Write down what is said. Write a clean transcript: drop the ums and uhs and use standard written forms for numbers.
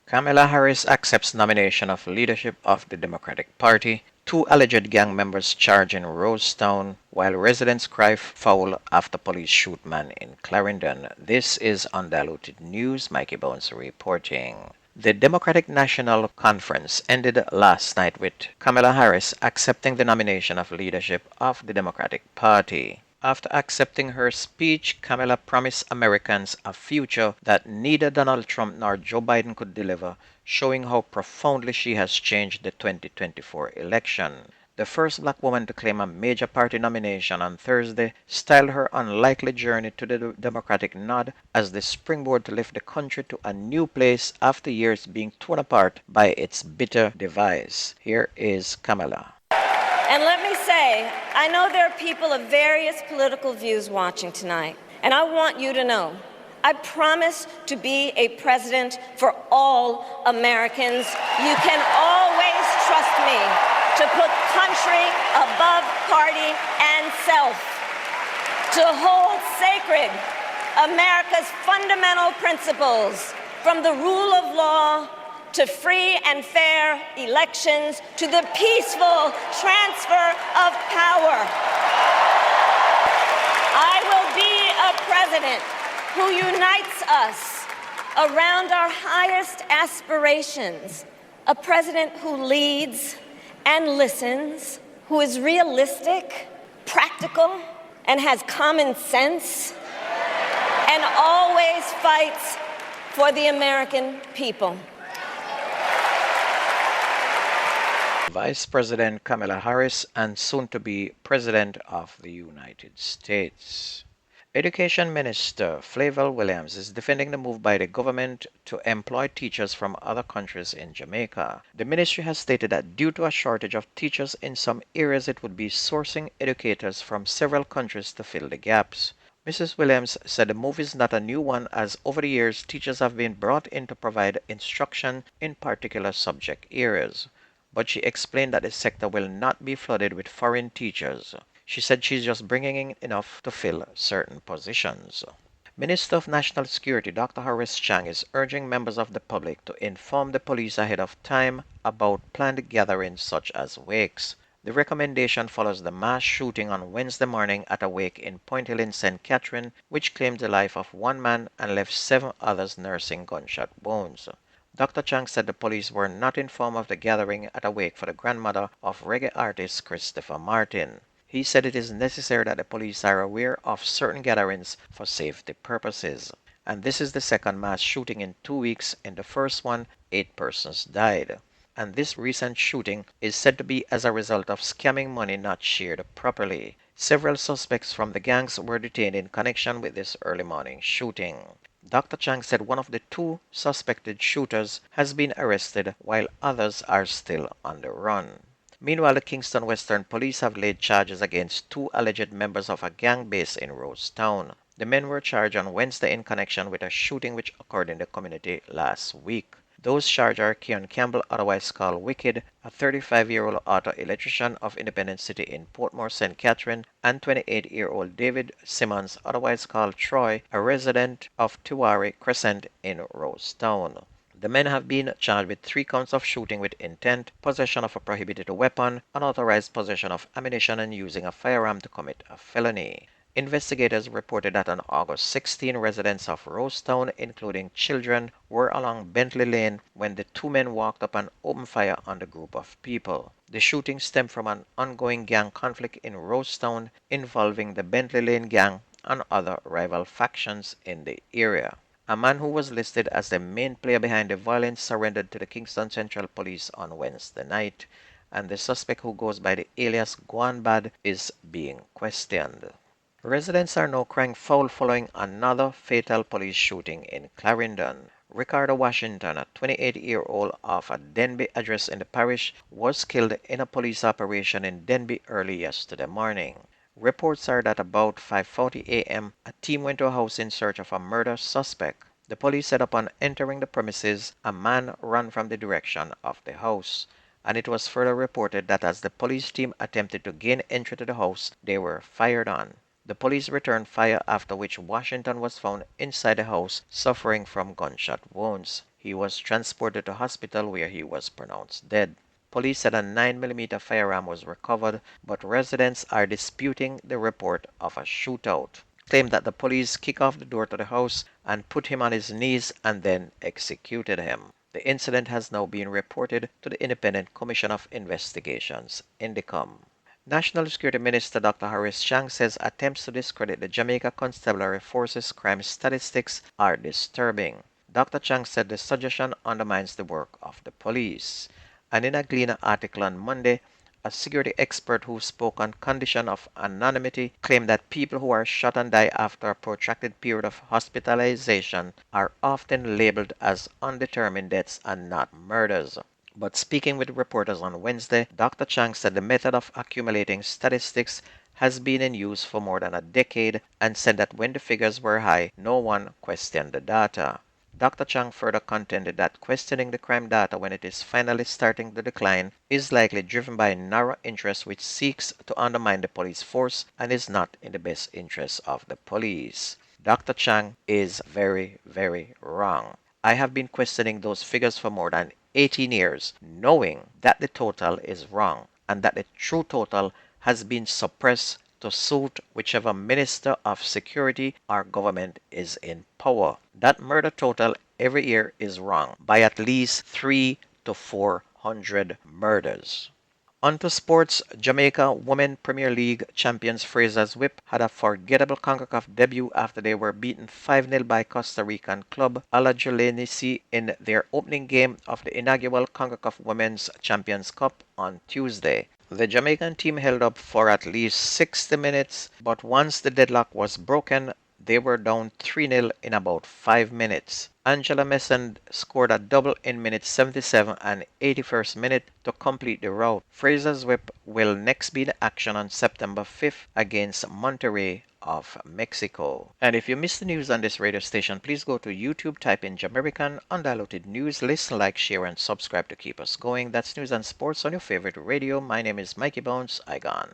Kamala Harris accepts nomination of leadership of the Democratic Party. Two alleged gang members charged in Rosetown, while residents cry foul after police shoot man in Clarendon. This is Undiluted News. Mikey Bones reporting. The Democratic National Conference ended last night with Kamala Harris accepting the nomination of leadership of the Democratic Party. After accepting her speech, Kamala promised Americans a future that neither Donald Trump nor Joe Biden could deliver, showing how profoundly she has changed the 2024 election. The first black woman to claim a major party nomination on Thursday styled her unlikely journey to the Democratic nod as the springboard to lift the country to a new place after years being torn apart by its bitter divides. Here is Kamala. And let me say, I know there are people of various political views watching tonight, and I want you to know, I promise to be a president for all Americans. You can always trust me to put country above party and self, to hold sacred America's fundamental principles, from the rule of law to free and fair elections, to the peaceful transfer of power. I will be a president who unites us around our highest aspirations, a president who leads and listens, who is realistic, practical, and has common sense, and always fights for the American people. Vice President Kamala Harris and soon-to-be President of the United States. Education Minister Flavell Williams is defending the move by the government to employ teachers from other countries in Jamaica. The ministry has stated that due to a shortage of teachers in some areas, it would be sourcing educators from several countries to fill the gaps. Mrs. Williams said the move is not a new one, as over the years teachers have been brought in to provide instruction in particular subject areas. But she explained that the sector will not be flooded with foreign teachers. She said she's just bringing in enough to fill certain positions. Minister of National Security Dr. Horace Chang is urging members of the public to inform the police ahead of time about planned gatherings such as wakes. The recommendation follows the mass shooting on Wednesday morning at a wake in Point Hill in St. Catherine, which claimed the life of one man and left 7 others nursing gunshot wounds. Dr. Chang said the police were not informed of the gathering at a wake for the grandmother of reggae artist Christopher Martin. He said it is necessary that the police are aware of certain gatherings for safety purposes. And this is the second mass shooting in 2 weeks. In the first one, 8 persons died. And this recent shooting is said to be as a result of scamming money not shared properly. Several suspects from the gangs were detained in connection with this early morning shooting. Dr. Chang said one of the 2 suspected shooters has been arrested while others are still on the run. Meanwhile, the Kingston Western Police have laid charges against 2 alleged members of a gang based in Rosetown. The men were charged on Wednesday in connection with a shooting which occurred in the community last week. Those charged are Keon Campbell, otherwise called Wicked, a 35-year-old auto electrician of Independence City in Portmore, St. Catherine, and 28-year-old David Simmons, otherwise called Troy, a resident of Tiwari Crescent in Rosetown. The men have been charged with 3 counts of shooting with intent, possession of a prohibited weapon, unauthorized possession of ammunition, and using a firearm to commit a felony. Investigators reported that on August 16, residents of Rosetown, including children, were along Bentley Lane when the 2 men walked up and opened fire on the group of people. The shooting stemmed from an ongoing gang conflict in Rosetown involving the Bentley Lane gang and other rival factions in the area. A man who was listed as the main player behind the violence surrendered to the Kingston Central Police on Wednesday night, and the suspect, who goes by the alias Guanbad, is being questioned. Residents are now crying foul following another fatal police shooting in Clarendon. Ricardo Washington, a 28-year-old of a Denby address in the parish, was killed in a police operation in Denby early yesterday morning. Reports are that about 5:40 a.m., a team went to a house in search of a murder suspect. The police said upon entering the premises, a man ran from the direction of the house. And it was further reported that as the police team attempted to gain entry to the house, they were fired on. The police returned fire, after which Washington was found inside the house suffering from gunshot wounds. He was transported to hospital where he was pronounced dead. Police said a 9mm firearm was recovered, but residents are disputing the report of a shootout. Claimed that the police kicked off the door to the house and put him on his knees and then executed him. The incident has now been reported to the Independent Commission of Investigations, INDECOM. National Security Minister Dr. Harris Chang says attempts to discredit the Jamaica Constabulary Force's crime statistics are disturbing. Dr. Chang said the suggestion undermines the work of the police. And in a Gleaner article on Monday, a security expert who spoke on condition of anonymity claimed that people who are shot and die after a protracted period of hospitalization are often labeled as undetermined deaths and not murders. But speaking with reporters on Wednesday, Dr. Chang said the method of accumulating statistics has been in use for more than a decade and said that when the figures were high, no one questioned the data. Dr. Chang further contended that questioning the crime data when it is finally starting to decline is likely driven by narrow interest which seeks to undermine the police force and is not in the best interest of the police. Dr. Chang is very, very wrong. I have been questioning those figures for more than 18 years, knowing that the total is wrong and that the true total has been suppressed to suit whichever minister of security or government is in power. That murder total every year is wrong by at least 300 to 400 murders. On to sports, Jamaica Women Premier League champions Fraser's Whip had a forgettable CONCACAF debut after they were beaten 5-0 by Costa Rican club Alajuelense in their opening game of the inaugural CONCACAF Women's Champions Cup on Tuesday. The Jamaican team held up for at least 60 minutes, but once the deadlock was broken, they were down 3-0 in about 5 minutes. Angela Messend scored a double in minutes 77 and 81st minute to complete the rout. Fraser's Whip will next be in action on September 5th against Monterrey of Mexico. And if you missed the news on this radio station, please go to YouTube, type in Jamerican Undiluted News, listen, like, share, and subscribe to keep us going. That's news and sports on your favorite radio. My name is Mikey Bones. I gone.